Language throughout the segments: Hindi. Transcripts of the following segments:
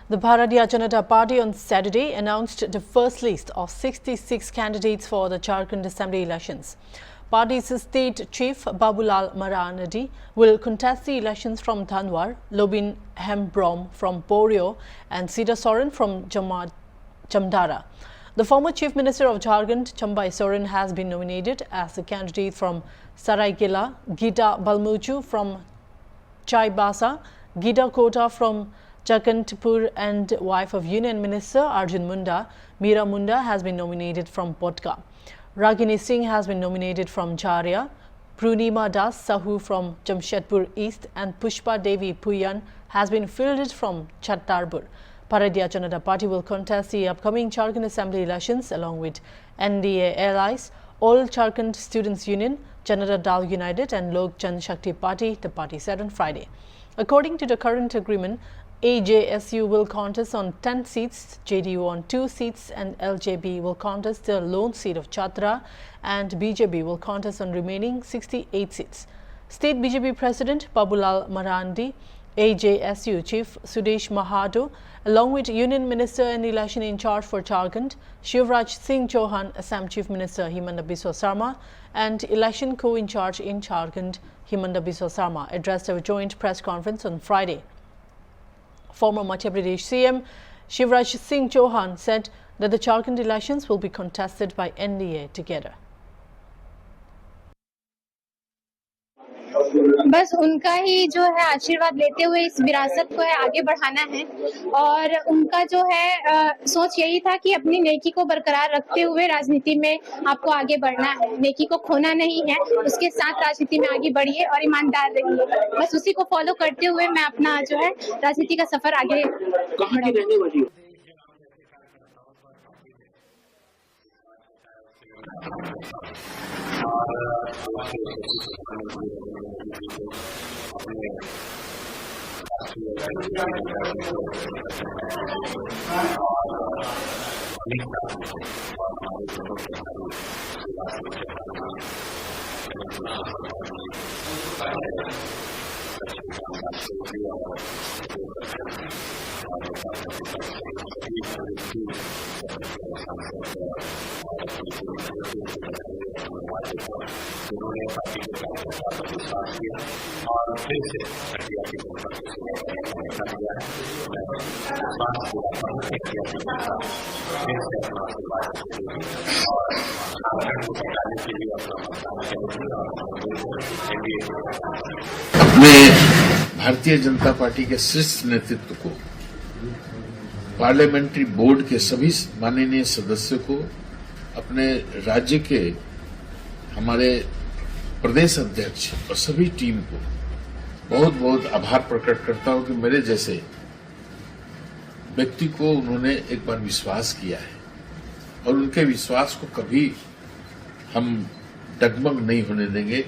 The Bharatiya Janata Party on Saturday announced the first list of 66 candidates for the Jharkhand Assembly elections. Party's state chief Babulal Maranadi will contest the elections from Dhanwar, Lobin Hembrom from Borio and Sita Soren from Jamdara. The former Chief Minister of Jharkhand, Chambai Soren, has been nominated as the candidate from Saraigela, Gita Balmuju from Chaibasa, Gita Kota from Chakantpur and wife of Union Minister Arjun Munda, Meera Munda, has been nominated from Potka. Ragini Singh has been nominated from Jharia, Prunima Das Sahu from Jamshedpur East and Pushpa Devi Puyan has been fielded from Chhattarpur. Bharatiya Janata Party will contest the upcoming Jharkhand Assembly elections along with NDA allies, All Jharkhand Students Union, Janata Dal United and Lok Jan Shakti Party, the party said on Friday. According to the current agreement, AJSU will contest on 10 seats, JDU on 2 seats and LJB will contest the lone seat of Chhatra and BJP will contest on remaining 68 seats. State BJP President Babulal Marandi, AJSU Chief Sudesh Mahato, along with Union Minister and Election in charge for Jharkhand, Shivraj Singh Chauhan, Assam Chief Minister Himanta Biswa Sarma, and Election Co-in charge in Jharkhand, Himanta Biswa Sarma, addressed a joint press conference on Friday. Former Madhya Pradesh CM Shivraj Singh Chauhan said that the Jharkhand elections will be contested by NDA together. बस उनका ही जो है आशीर्वाद लेते हुए इस विरासत को है आगे बढ़ाना है और उनका जो है सोच यही था कि अपनी नेकी को बरकरार रखते हुए राजनीति में आपको आगे बढ़ना है, नेकी को खोना नहीं है, उसके साथ राजनीति में आगे बढ़िए और ईमानदार रहिए। बस उसी को फॉलो करते हुए मैं अपना जो है राजनीति का सफर आगे बढ़ाऊंगी। अपने भारतीय जनता पार्टी के शीर्ष नेतृत्व को, पार्लियामेंट्री बोर्ड के सभी माननीय सदस्यों को, अपने राज्य के हमारे प्रदेश अध्यक्ष और सभी टीम को बहुत बहुत आभार प्रकट करता हूं कि मेरे जैसे व्यक्ति को उन्होंने एक बार विश्वास किया है और उनके विश्वास को कभी हम डगमग नहीं होने देंगे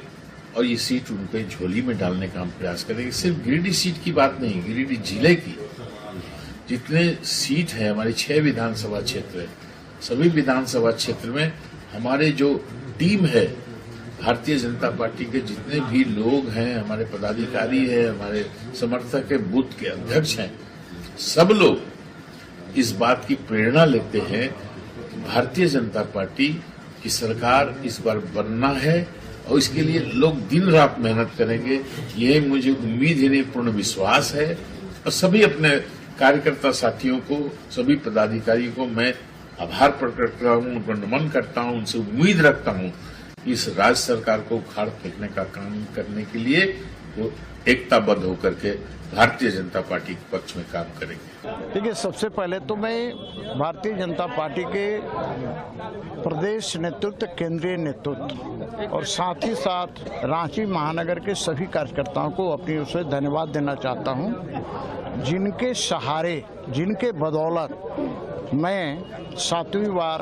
और ये सीट उनके झोली में डालने का हम प्रयास करेंगे। सिर्फ गिरिडीह सीट की बात नहीं, गिरिडीह जिले की जितने सीट है, हमारे 6 विधानसभा क्षेत्र है, सभी विधानसभा क्षेत्र में हमारे जो टीम है, भारतीय जनता पार्टी के जितने भी लोग हैं, हमारे पदाधिकारी हैं, हमारे समर्थक है, बूथ के अध्यक्ष हैं, सब लोग इस बात की प्रेरणा लेते हैं कि भारतीय जनता पार्टी की सरकार इस बार बनना है और इसके लिए लोग दिन रात मेहनत करेंगे। यह मुझे उम्मीद है, पूर्ण विश्वास है और सभी अपने कार्यकर्ता साथियों को, सभी पदाधिकारियों को मैं आभार प्रकट करता हूं, उनको नमन करता हूं, उनसे उम्मीद रखता हूं कि इस राज्य सरकार को उखाड़ फेंकने का काम करने के लिए वो एकताबद्ध होकर के भारतीय जनता पार्टी के पक्ष में काम करेंगे। देखिए, सबसे पहले तो मैं भारतीय जनता पार्टी के प्रदेश नेतृत्व, केंद्रीय नेतृत्व और साथ ही साथ रांची महानगर के सभी कार्यकर्ताओं को अपनी ओर से धन्यवाद देना चाहता हूं, जिनके सहारे, जिनके बदौलत मैं 7वीं बार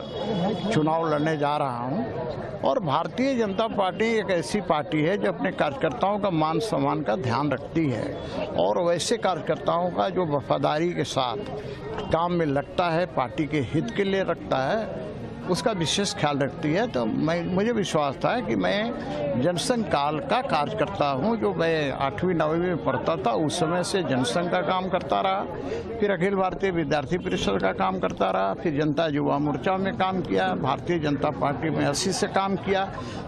चुनाव लड़ने जा रहा हूं। और भारतीय जनता पार्टी एक ऐसी पार्टी है जो अपने कार्यकर्ताओं का मान सम्मान का ध्यान रखती है और वैसे कार्यकर्ताओं का जो वफादारी के साथ काम में लगता है, पार्टी के हित के लिए रखता है, उसका विशेष ख्याल रखती है। तो मुझे विश्वास था कि मैं जनसंघ काल का कार्यकर्ता हूं। जो मैं 8वीं 9वीं में पढ़ता था उस समय से जनसंघ का काम करता रहा, फिर अखिल भारतीय विद्यार्थी परिषद का काम करता रहा, फिर जनता युवा मोर्चा में काम किया, भारतीय जनता पार्टी में 80 से काम किया।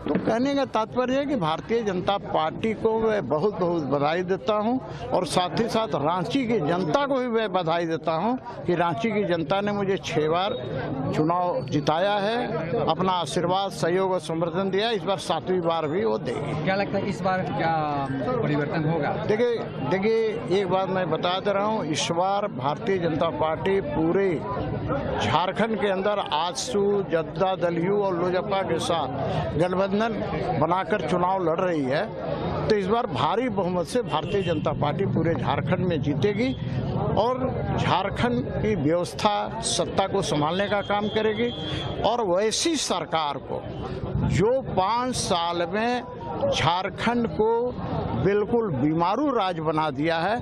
तो कहने का तात्पर्य है कि भारतीय जनता पार्टी को मैं बहुत बहुत बधाई देता हूं और साथ ही साथ रांची की जनता को भी मैं बधाई देता हूं कि रांची की जनता ने मुझे 6 बार चुनाव जिताया है, अपना आशीर्वाद, सहयोग और समर्थन दिया। इस बार 7वीं बार भी वो देगी। क्या लगता है इस बार क्या परिवर्तन होगा? देखिए एक बात मैं बता दे रहा हूँ, इस बार भारतीय जनता पार्टी पूरे झारखंड के अंदर आजसू, जद्दा, दलयू और लोजपा के साथ गठबंधन बनाकर चुनाव लड़ रही है। तो इस बार भारी बहुमत से भारतीय जनता पार्टी पूरे झारखंड में जीतेगी और झारखंड की व्यवस्था, सत्ता को संभालने का काम करेगी और वैसी सरकार को जो 5 साल में झारखंड को बिल्कुल बीमारू राज्य बना दिया है,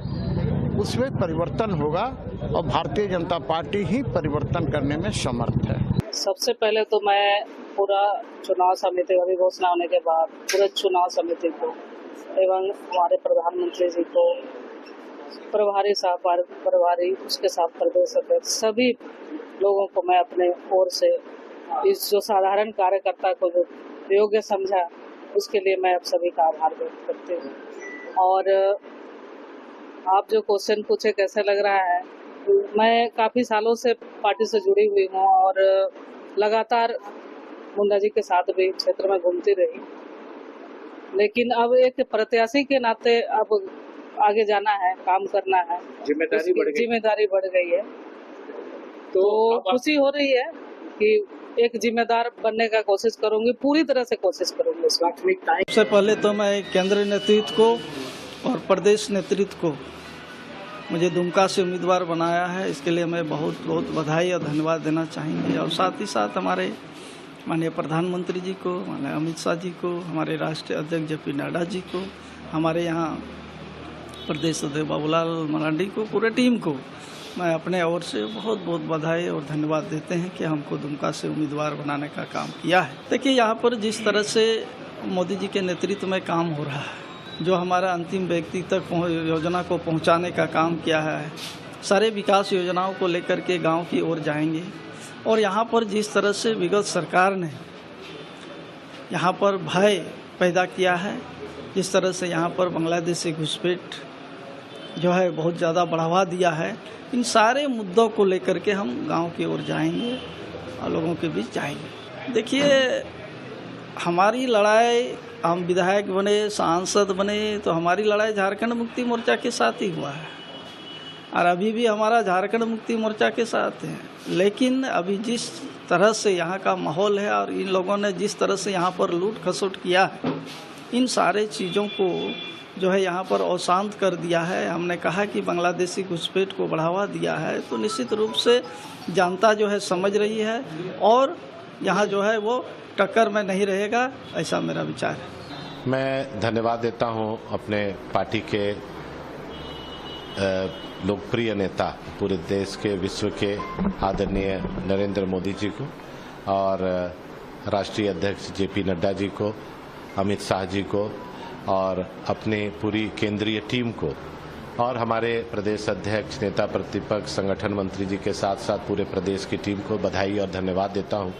उसमें परिवर्तन होगा और भारतीय जनता पार्टी ही परिवर्तन करने में समर्थ है। सबसे पहले तो मैं पूरा चुनाव समिति अभी घोषणा होने के बाद पूरे चुनाव समिति को एवं हमारे प्रधानमंत्री जी को, प्रभारी प्रभारी उसके साथ प्रदेश अध्यक्ष, सभी लोगों को मैं अपने ओर से इस जो साधारण कार्यकर्ता को जो योग्य समझा उसके लिए मैं आप सभी का आभार व्यक्त करती हूँ। और आप जो क्वेश्चन पूछे कैसे लग रहा है, मैं काफ़ी सालों से पार्टी से जुड़ी हुई हूँ और लगातार मुंडा जी के साथ भी क्षेत्र में घूमती रही, लेकिन अब एक प्रत्याशी के नाते अब आगे जाना है, काम करना है, जिम्मेदारी बढ़ गई है। तो खुशी हो रही है कि एक जिम्मेदार बनने का कोशिश करूंगी, पूरी तरह से कोशिश करूंगी। सबसे पहले तो मैं केंद्रीय नेतृत्व को और प्रदेश नेतृत्व को मुझे दुमका से उम्मीदवार बनाया है, इसके लिए मैं बहुत बहुत बधाई और धन्यवाद देना चाहेंगे। और साथ ही साथ हमारे माननीय प्रधानमंत्री जी को, माननीय अमित शाह जी को, हमारे राष्ट्रीय अध्यक्ष JP नड्डा जी को, हमारे यहाँ प्रदेश अध्यक्ष बाबूलाल मरांडी को, पूरे टीम को मैं अपने ओर से बहुत बहुत बधाई और धन्यवाद देते हैं कि हमको दुमका से उम्मीदवार बनाने का काम किया है। देखिए यहाँ पर जिस तरह से मोदी जी के नेतृत्व में काम हो रहा है, जो हमारा अंतिम व्यक्ति तक योजना को पहुंचाने का काम किया है, सारे विकास योजनाओं को लेकर के गांव की ओर जाएंगे। और यहाँ पर जिस तरह से विगत सरकार ने यहाँ पर भय पैदा किया है, जिस तरह से यहाँ पर बांग्लादेशी घुसपैठ जो है बहुत ज़्यादा बढ़ावा दिया है, इन सारे मुद्दों को लेकर के हम गांव की ओर जाएंगे और लोगों के बीच जाएंगे। देखिए हमारी लड़ाई, हम विधायक बने, सांसद बने, तो हमारी लड़ाई झारखंड मुक्ति मोर्चा के साथ ही हुआ है और अभी भी हमारा झारखंड मुक्ति मोर्चा के साथ है। लेकिन अभी जिस तरह से यहाँ का माहौल है और इन लोगों ने जिस तरह से यहाँ पर लूट खसोट किया है, इन सारे चीज़ों को जो है यहाँ पर अशांत कर दिया है। हमने कहा कि बांग्लादेशी घुसपैठ को बढ़ावा दिया है, तो निश्चित रूप से जनता जो है समझ रही है और यहाँ जो है वो टक्कर में नहीं रहेगा, ऐसा मेरा विचार है। मैं धन्यवाद देता हूँ अपने पार्टी के लोकप्रिय नेता, पूरे देश के, विश्व के आदरणीय नरेंद्र मोदी जी को और राष्ट्रीय अध्यक्ष JP नड्डा जी को, अमित शाह जी को और अपनी पूरी केंद्रीय टीम को और हमारे प्रदेश अध्यक्ष, नेता प्रतिपक्ष, संगठन मंत्री जी के साथ साथ पूरे प्रदेश की टीम को बधाई और धन्यवाद देता हूं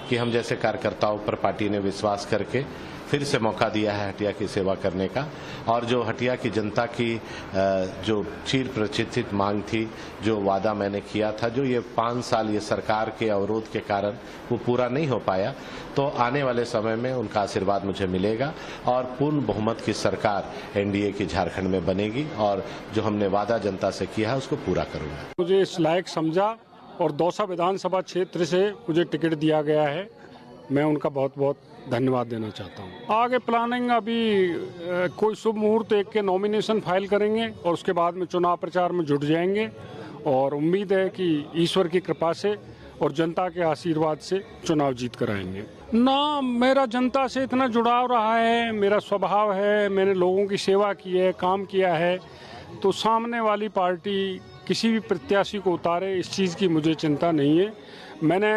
कि हम जैसे कार्यकर्ताओं पर पार्टी ने विश्वास करके फिर से मौका दिया है हटिया की सेवा करने का। और जो हटिया की जनता की जो चिर प्रतीक्षित मांग थी, जो वादा मैंने किया था, जो ये 5 साल ये सरकार के अवरोध के कारण वो पूरा नहीं हो पाया, तो आने वाले समय में उनका आशीर्वाद मुझे मिलेगा और पूर्ण बहुमत की सरकार NDA की झारखंड में बनेगी और जो हमने वादा जनता से किया है उसको पूरा करूंगा। मुझे इस लायक समझा और दौसा विधानसभा क्षेत्र से मुझे टिकट दिया गया है, मैं उनका बहुत बहुत धन्यवाद देना चाहता हूं। आगे प्लानिंग अभी कोई शुभ मुहूर्त देख के नॉमिनेशन फाइल करेंगे और उसके बाद में चुनाव प्रचार में जुट जाएंगे और उम्मीद है कि ईश्वर की कृपा से और जनता के आशीर्वाद से चुनाव जीत कर आएंगे। ना, मेरा जनता से इतना जुड़ाव रहा है, मेरा स्वभाव है, मैंने लोगों की सेवा की है, काम किया है, तो सामने वाली पार्टी किसी भी प्रत्याशी को उतारे इस चीज़ की मुझे चिंता नहीं है। मैंने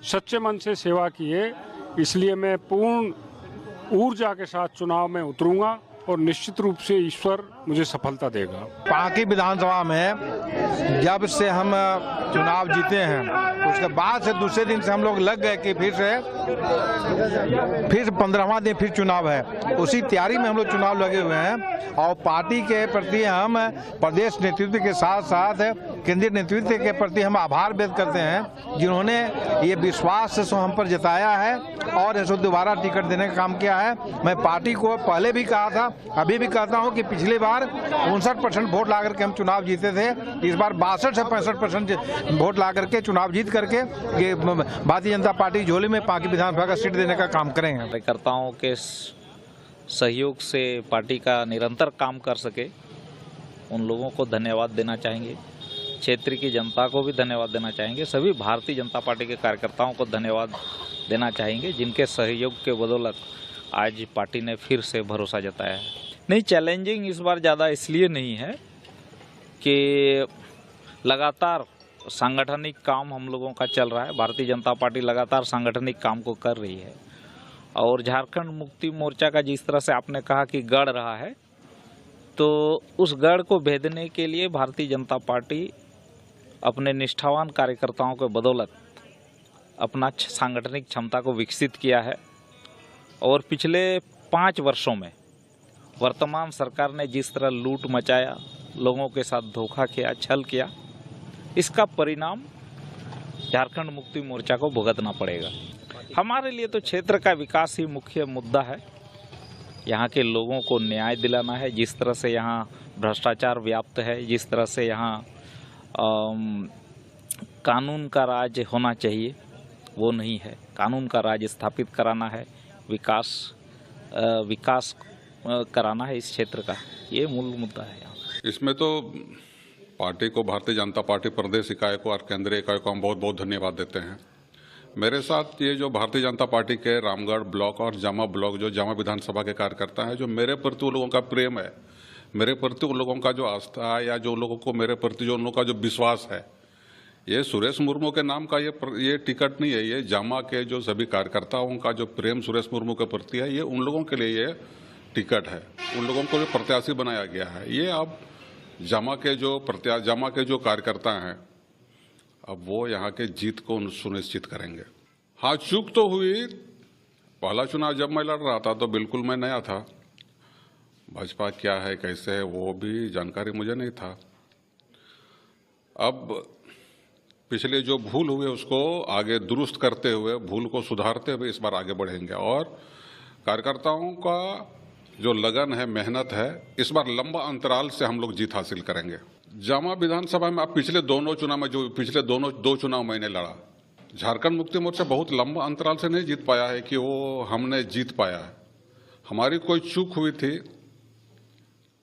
सच्चे मन से सेवा की है, इसलिए मैं पूर्ण ऊर्जा के साथ चुनाव में उतरूंगा और निश्चित रूप से ईश्वर मुझे सफलता देगा। पांकी विधानसभा में जब से हम चुनाव जीते हैं उसके बाद से दूसरे दिन से हम लोग लग गए कि फिर 15वां दिन फिर चुनाव है। उसी तैयारी में हम लोग चुनाव लगे हुए हैं और पार्टी के प्रति हम प्रदेश नेतृत्व के साथ साथ केंद्रीय नेतृत्व के प्रति हम आभार व्यक्त करते हैं, जिन्होंने ये विश्वास से हम पर जताया है और इसको दोबारा टिकट देने का काम किया है। मैं पार्टी को पहले भी कहा था, अभी भी कहता हूं कि पिछली बार 59% वोट ला करके हम चुनाव जीते थे। इस बार 62 से 65% वोट ला करके चुनाव जीत करके ये भारतीय जनता पार्टी झोली में पांकी विधानसभा का सीट देने का काम करेंगे। कार्यकर्ताओं के सहयोग से पार्टी का निरंतर काम कर सके, उन लोगों को धन्यवाद देना चाहेंगे। क्षेत्र की जनता को भी धन्यवाद देना चाहेंगे। सभी भारतीय जनता पार्टी के कार्यकर्ताओं को धन्यवाद देना चाहेंगे, जिनके सहयोग के बदौलत आज पार्टी ने फिर से भरोसा जताया है। नहीं, चैलेंजिंग इस बार ज़्यादा इसलिए नहीं है कि लगातार सांगठनिक काम हम लोगों का चल रहा है। भारतीय जनता पार्टी लगातार सांगठनिक काम को कर रही है और झारखंड मुक्ति मोर्चा का जिस तरह से आपने कहा कि गढ़ रहा है, तो उस गढ़ को भेदने के लिए भारतीय जनता पार्टी अपने निष्ठावान कार्यकर्ताओं के बदौलत अपना सांगठनिक क्षमता को विकसित किया है और पिछले 5 वर्षों में वर्तमान सरकार ने जिस तरह लूट मचाया, लोगों के साथ धोखा किया, छल किया, इसका परिणाम झारखंड मुक्ति मोर्चा को भुगतना पड़ेगा। हमारे लिए तो क्षेत्र का विकास ही मुख्य मुद्दा है। यहाँ के लोगों को न्याय दिलाना है। जिस तरह से यहाँ भ्रष्टाचार व्याप्त है, जिस तरह से यहाँ कानून का राज होना चाहिए, वो नहीं है। कानून का राज स्थापित कराना है, विकास कराना है इस क्षेत्र का, ये मूल मुद्दा है यहाँ। इसमें तो पार्टी को, भारतीय जनता पार्टी प्रदेश इकाई को और केंद्रीय इकाई को हम बहुत बहुत धन्यवाद देते हैं। मेरे साथ ये जो भारतीय जनता पार्टी के रामगढ़ ब्लॉक और जामा ब्लॉक, जो जामा विधानसभा के कार्यकर्ता हैं, जो मेरे प्रति उन लोगों का प्रेम है, मेरे प्रति उन लोगों का जो आस्था है, या जो लोगों को मेरे प्रति जो उन लोगों का जो विश्वास है, ये सुरेश मुर्मू के नाम का ये टिकट नहीं है। ये जामा के जो सभी कार्यकर्ताओं का जो प्रेम सुरेश मुर्मू के प्रति है, ये उन लोगों के लिए ये टिकट है। उन लोगों को जो प्रत्याशी बनाया गया है, ये अब जामा के जो कार्यकर्ता हैं, अब वो यहाँ के जीत को सुनिश्चित करेंगे। हाँ, चूक तो हुई। पहला चुनाव जब मैं लड़ रहा था तो बिल्कुल मैं नया था। भाजपा क्या है, कैसे है, वो भी जानकारी मुझे नहीं था। अब पिछले जो भूल हुए उसको आगे दुरुस्त करते हुए, भूल को सुधारते हुए इस बार आगे बढ़ेंगे और कार्यकर्ताओं का जो लगन है, मेहनत है, इस बार लंबा अंतराल से हम लोग जीत हासिल करेंगे। जामा विधानसभा में अब पिछले दो चुनाव मैंने लड़ा, झारखंड मुक्ति मोर्चा बहुत लंबा अंतराल से नहीं जीत पाया है कि वो हमने जीत पाया है। हमारी कोई चूक हुई थी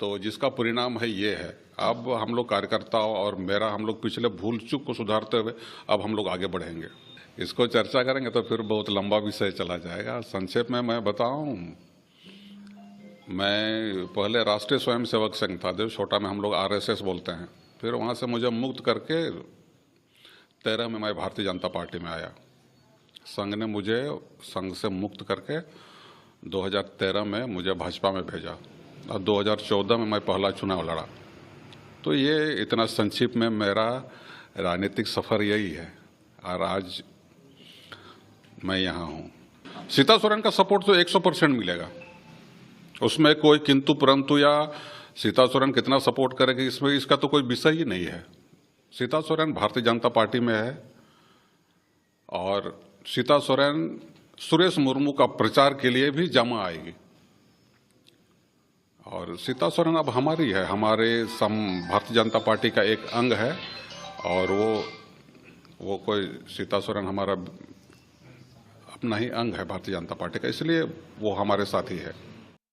तो जिसका परिणाम है ये है। अब हम लोग कार्यकर्ताओं और हम लोग पिछले भूल चूक को सुधारते हुए अब हम लोग आगे बढ़ेंगे। इसको चर्चा करेंगे तो फिर बहुत लंबा विषय चला जाएगा। संक्षेप में मैं बताऊं, मैं पहले राष्ट्रीय स्वयंसेवक संघ था, जो छोटा में हम लोग RSS बोलते हैं। फिर वहाँ से मुझे मुक्त करके 13 में मैं भारतीय जनता पार्टी में आया। संघ ने मुझे संघ से मुक्त करके 2013 में मुझे भाजपा में भेजा और 2014 में मैं पहला चुनाव लड़ा। तो ये इतना संक्षिप्त में मेरा राजनीतिक सफ़र यही है और आज मैं यहाँ हूँ। सीता सोरेन का सपोर्ट तो 100% मिलेगा, उसमें कोई किंतु परंतु या सीता सोरेन कितना सपोर्ट करेगी इसमें इसका तो कोई विषय ही नहीं है। सीता सोरेन भारतीय जनता पार्टी में है और सीता सोरेन सुरेश मुर्मू का प्रचार के लिए भी जामा आएगी और सीता सोरेन अब हमारी है, हमारे भारतीय जनता पार्टी का एक अंग है और वो कोई सीता सोरेन हमारा अपना ही अंग है भारतीय जनता पार्टी का, इसलिए वो हमारे साथ ही है।